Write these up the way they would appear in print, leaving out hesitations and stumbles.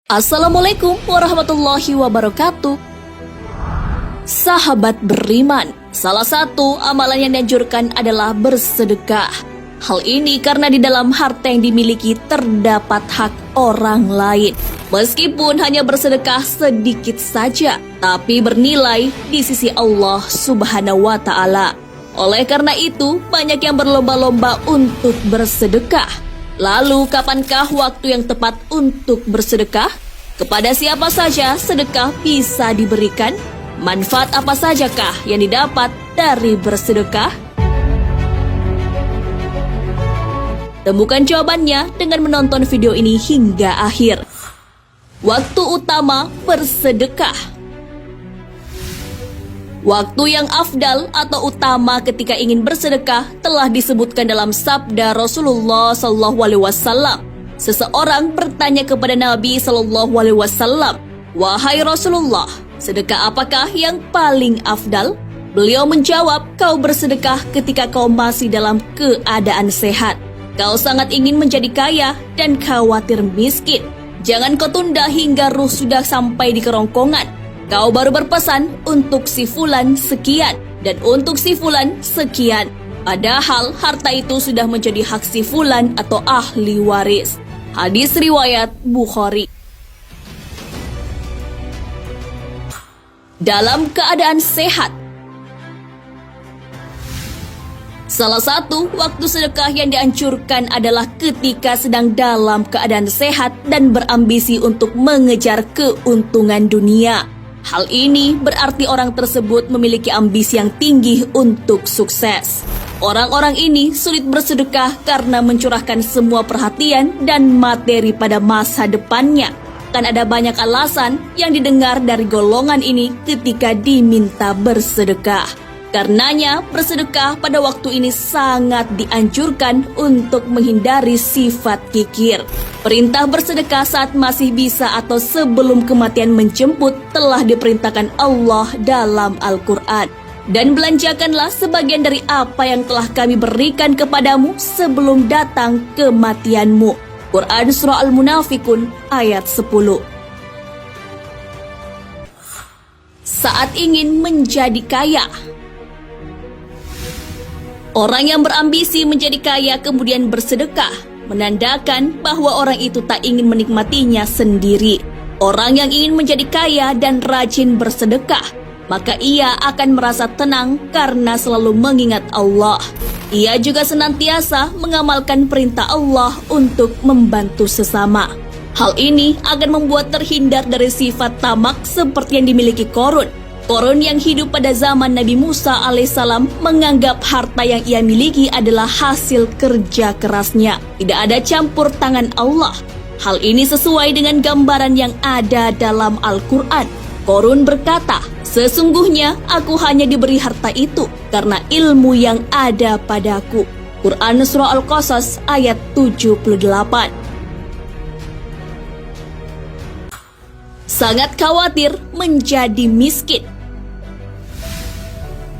Assalamualaikum warahmatullahi wabarakatuh. Sahabat beriman, salah satu amalan yang dianjurkan adalah bersedekah. Hal ini karena di dalam harta yang dimiliki terdapat hak orang lain. Meskipun hanya bersedekah sedikit saja, tapi bernilai di sisi Allah Subhanahu wa Ta'ala. Oleh karena itu, banyak yang berlomba-lomba untuk bersedekah. Lalu, kapankah waktu yang tepat untuk bersedekah? Kepada siapa saja sedekah bisa diberikan? Manfaat apa sajakah yang didapat dari bersedekah? Temukan jawabannya dengan menonton video ini hingga akhir. Waktu utama bersedekah. Waktu yang afdal atau utama ketika ingin bersedekah telah disebutkan dalam sabda Rasulullah SAW. Seseorang bertanya kepada Nabi SAW, "Wahai Rasulullah, sedekah apakah yang paling afdal?" Beliau menjawab, "Kau bersedekah ketika kau masih dalam keadaan sehat. Kau sangat ingin menjadi kaya dan khawatir miskin. Jangan kau tunda hingga ruh sudah sampai di kerongkongan. Kau baru berpesan untuk si fulan sekian dan untuk si fulan sekian. Padahal harta itu sudah menjadi hak si fulan atau ahli waris." Hadis riwayat Bukhari. Dalam keadaan sehat. Salah satu waktu sedekah yang dianjurkan adalah ketika sedang dalam keadaan sehat dan berambisi untuk mengejar keuntungan dunia. Hal ini berarti orang tersebut memiliki ambisi yang tinggi untuk sukses. Orang-orang ini sulit bersedekah karena mencurahkan semua perhatian dan materi pada masa depannya. Kan ada banyak alasan yang didengar dari golongan ini ketika diminta bersedekah. Karenanya, bersedekah pada waktu ini sangat dianjurkan untuk menghindari sifat kikir. Perintah bersedekah saat masih bisa atau sebelum kematian menjemput telah diperintahkan Allah dalam Al-Quran. Dan belanjakanlah sebagian dari apa yang telah kami berikan kepadamu sebelum datang kematianmu. Quran Surah Al-Munafikun ayat 10. Saat ingin menjadi kaya. Orang yang berambisi menjadi kaya kemudian bersedekah, menandakan bahwa orang itu tak ingin menikmatinya sendiri. Orang yang ingin menjadi kaya dan rajin bersedekah, maka ia akan merasa tenang karena selalu mengingat Allah. Ia juga senantiasa mengamalkan perintah Allah untuk membantu sesama. Hal ini akan membuat terhindar dari sifat tamak seperti yang dimiliki Qarun. Qarun yang hidup pada zaman Nabi Musa alaihissalam menganggap harta yang ia miliki adalah hasil kerja kerasnya. Tidak ada campur tangan Allah. Hal ini sesuai dengan gambaran yang ada dalam Al-Quran. Qarun berkata, "Sesungguhnya aku hanya diberi harta itu karena ilmu yang ada padaku." Quran Surah Al-Qasas ayat 78. Sangat khawatir menjadi miskin.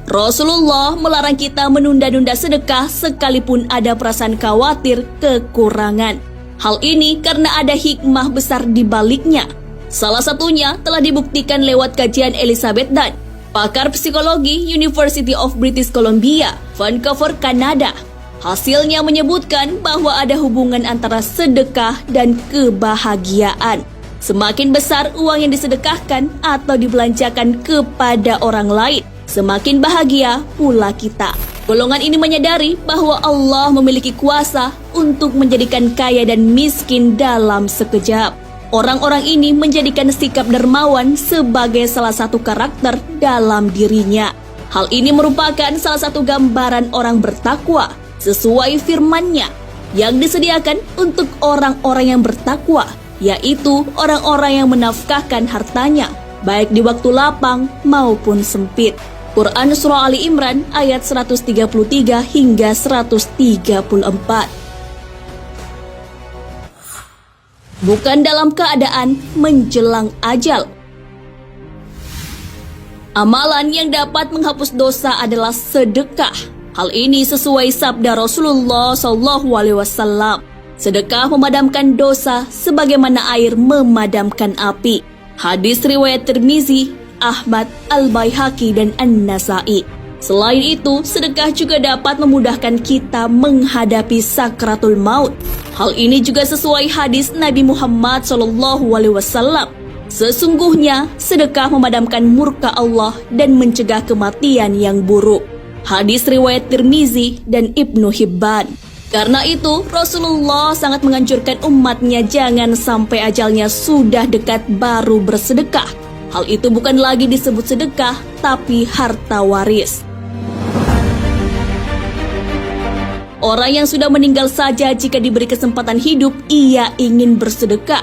Rasulullah melarang kita menunda-nunda sedekah sekalipun ada perasaan khawatir kekurangan. Hal ini karena ada hikmah besar di baliknya. Salah satunya telah dibuktikan lewat kajian Elizabeth Dunn, pakar psikologi University of British Columbia, Vancouver, Kanada. Hasilnya menyebutkan bahwa ada hubungan antara sedekah dan kebahagiaan. Semakin besar uang yang disedekahkan atau dibelanjakan kepada orang lain, semakin bahagia pula kita. Golongan ini menyadari bahwa Allah memiliki kuasa untuk menjadikan kaya dan miskin dalam sekejap. Orang-orang ini menjadikan sikap dermawan sebagai salah satu karakter dalam dirinya. Hal ini merupakan salah satu gambaran orang bertakwa sesuai firman-Nya yang disediakan untuk orang-orang yang bertakwa, yaitu orang-orang yang menafkahkan hartanya baik di waktu lapang maupun sempit. Quran Surah Ali Imran ayat 133 hingga 134. Bukan dalam keadaan menjelang ajal. Amalan yang dapat menghapus dosa adalah sedekah. Hal ini sesuai sabda Rasulullah SAW. Sedekah memadamkan dosa sebagaimana air memadamkan api. Hadis riwayat Tirmizi, Ahmad, Al-Baihaqi, dan An-Nasai. Selain itu, sedekah juga dapat memudahkan kita menghadapi sakratul maut. Hal ini juga sesuai hadis Nabi Muhammad SAW. Sesungguhnya, sedekah memadamkan murka Allah dan mencegah kematian yang buruk. Hadis riwayat Tirmizi dan Ibnu Hibban. Karena itu, Rasulullah sangat menganjurkan umatnya jangan sampai ajalnya sudah dekat baru bersedekah. Hal itu bukan lagi disebut sedekah, tapi harta waris. Orang yang sudah meninggal saja jika diberi kesempatan hidup, ia ingin bersedekah.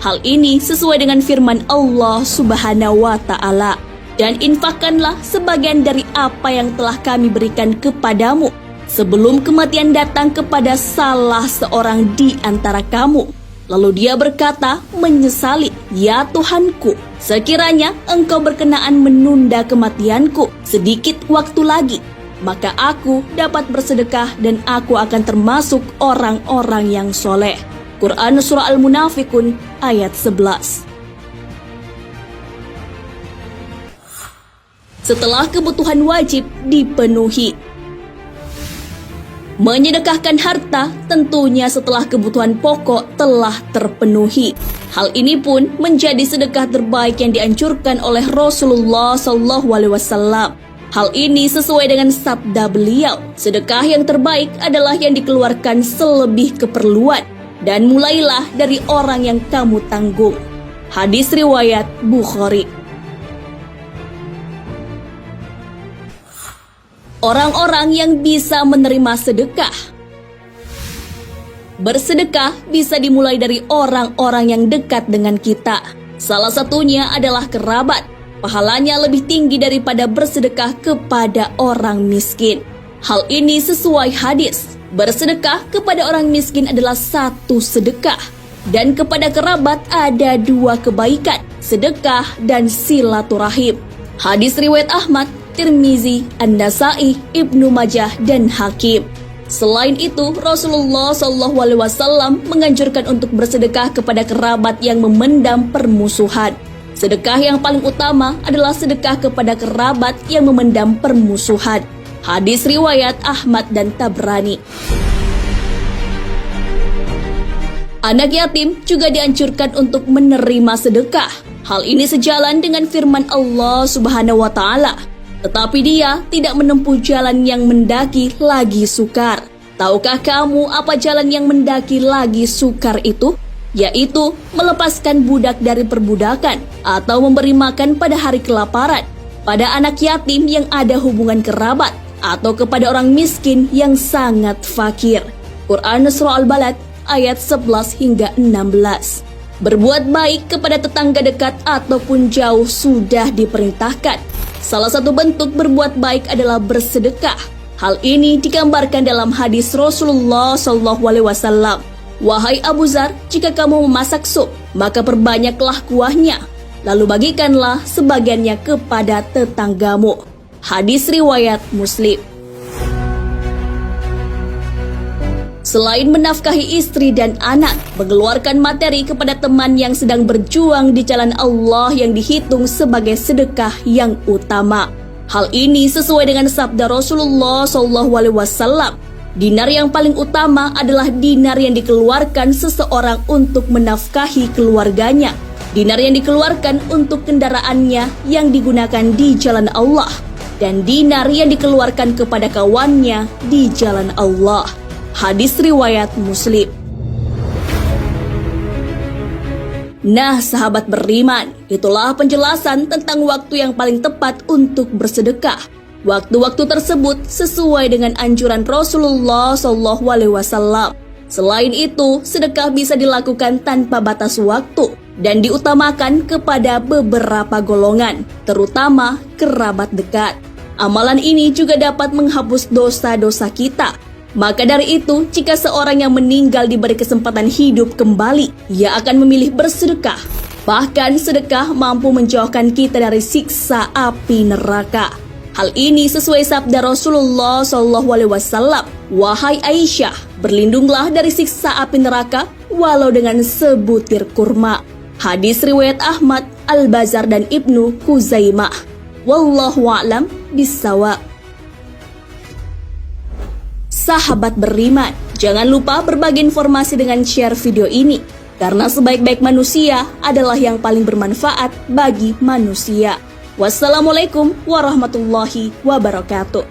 Hal ini sesuai dengan firman Allah Subhanahu wa Ta'ala. Dan infakkanlah sebagian dari apa yang telah kami berikan kepadamu sebelum kematian datang kepada salah seorang di antara kamu. Lalu dia berkata, menyesali, ya Tuhanku, sekiranya engkau berkenaan menunda kematianku sedikit waktu lagi, maka aku dapat bersedekah dan aku akan termasuk orang-orang yang soleh. Quran Surah Al-Munafikun ayat 11. Setelah kebutuhan wajib dipenuhi. Menyedekahkan harta tentunya setelah kebutuhan pokok telah terpenuhi. Hal ini pun menjadi sedekah terbaik yang dianjurkan oleh Rasulullah SAW. Hal ini sesuai dengan sabda beliau, sedekah yang terbaik adalah yang dikeluarkan selebih keperluan, dan mulailah dari orang yang kamu tanggung. Hadis riwayat Bukhari. Orang-orang yang bisa menerima sedekah. Bersedekah bisa dimulai dari orang-orang yang dekat dengan kita. Salah satunya adalah kerabat. Pahalanya lebih tinggi daripada bersedekah kepada orang miskin. Hal ini sesuai hadis. Bersedekah kepada orang miskin adalah satu sedekah. Dan kepada kerabat ada dua kebaikan, sedekah dan silaturahim. Hadis riwayat Ahmad, Tirmizi, An-Nasai, Ibnu Majah, dan Hakim. Selain itu, Rasulullah SAW menganjurkan untuk bersedekah kepada kerabat yang memendam permusuhan. Sedekah yang paling utama adalah sedekah kepada kerabat yang memendam permusuhan. Hadis riwayat Ahmad dan Tabrani. Anak yatim juga dianjurkan untuk menerima sedekah. Hal ini sejalan dengan firman Allah Subhanahu wa Ta'ala. Tetapi dia tidak menempuh jalan yang mendaki lagi sukar. Tahukah kamu apa jalan yang mendaki lagi sukar itu? Yaitu melepaskan budak dari perbudakan atau memberi makan pada hari kelaparan, pada anak yatim yang ada hubungan kerabat, atau kepada orang miskin yang sangat fakir. Quran Surah Al-Balad ayat 11 hingga 16. Berbuat baik kepada tetangga dekat ataupun jauh sudah diperintahkan. Salah satu bentuk berbuat baik adalah bersedekah. Hal ini digambarkan dalam hadis Rasulullah SAW. Wahai Abu Zar, jika kamu memasak sup, maka perbanyaklah kuahnya, lalu bagikanlah sebagiannya kepada tetanggamu. Hadis riwayat Muslim. Selain menafkahi istri dan anak, mengeluarkan materi kepada teman yang sedang berjuang di jalan Allah yang dihitung sebagai sedekah yang utama. Hal ini sesuai dengan sabda Rasulullah SAW. Dinar yang paling utama adalah dinar yang dikeluarkan seseorang untuk menafkahi keluarganya. Dinar yang dikeluarkan untuk kendaraannya yang digunakan di jalan Allah. Dan dinar yang dikeluarkan kepada kawannya di jalan Allah. Hadis riwayat Muslim. Nah, sahabat beriman, itulah penjelasan tentang waktu yang paling tepat untuk bersedekah. Waktu-waktu tersebut sesuai dengan anjuran Rasulullah SAW. Selain itu, sedekah bisa dilakukan tanpa batas waktu dan diutamakan kepada beberapa golongan, terutama kerabat dekat. Amalan ini juga dapat menghapus dosa-dosa kita. Maka dari itu, jika seorang yang meninggal diberi kesempatan hidup kembali, ia akan memilih bersedekah. Bahkan sedekah mampu menjauhkan kita dari siksa api neraka. Hal ini sesuai sabda Rasulullah SAW, "Wahai Aisyah, berlindunglah dari siksa api neraka walau dengan sebutir kurma." Hadis riwayat Ahmad, Al-Bazar dan Ibnu Khuzaimah. Wallahu a'lam bissawab. Sahabat beriman, jangan lupa berbagi informasi dengan share video ini, karena sebaik-baik manusia adalah yang paling bermanfaat bagi manusia. Wassalamualaikum warahmatullahi wabarakatuh.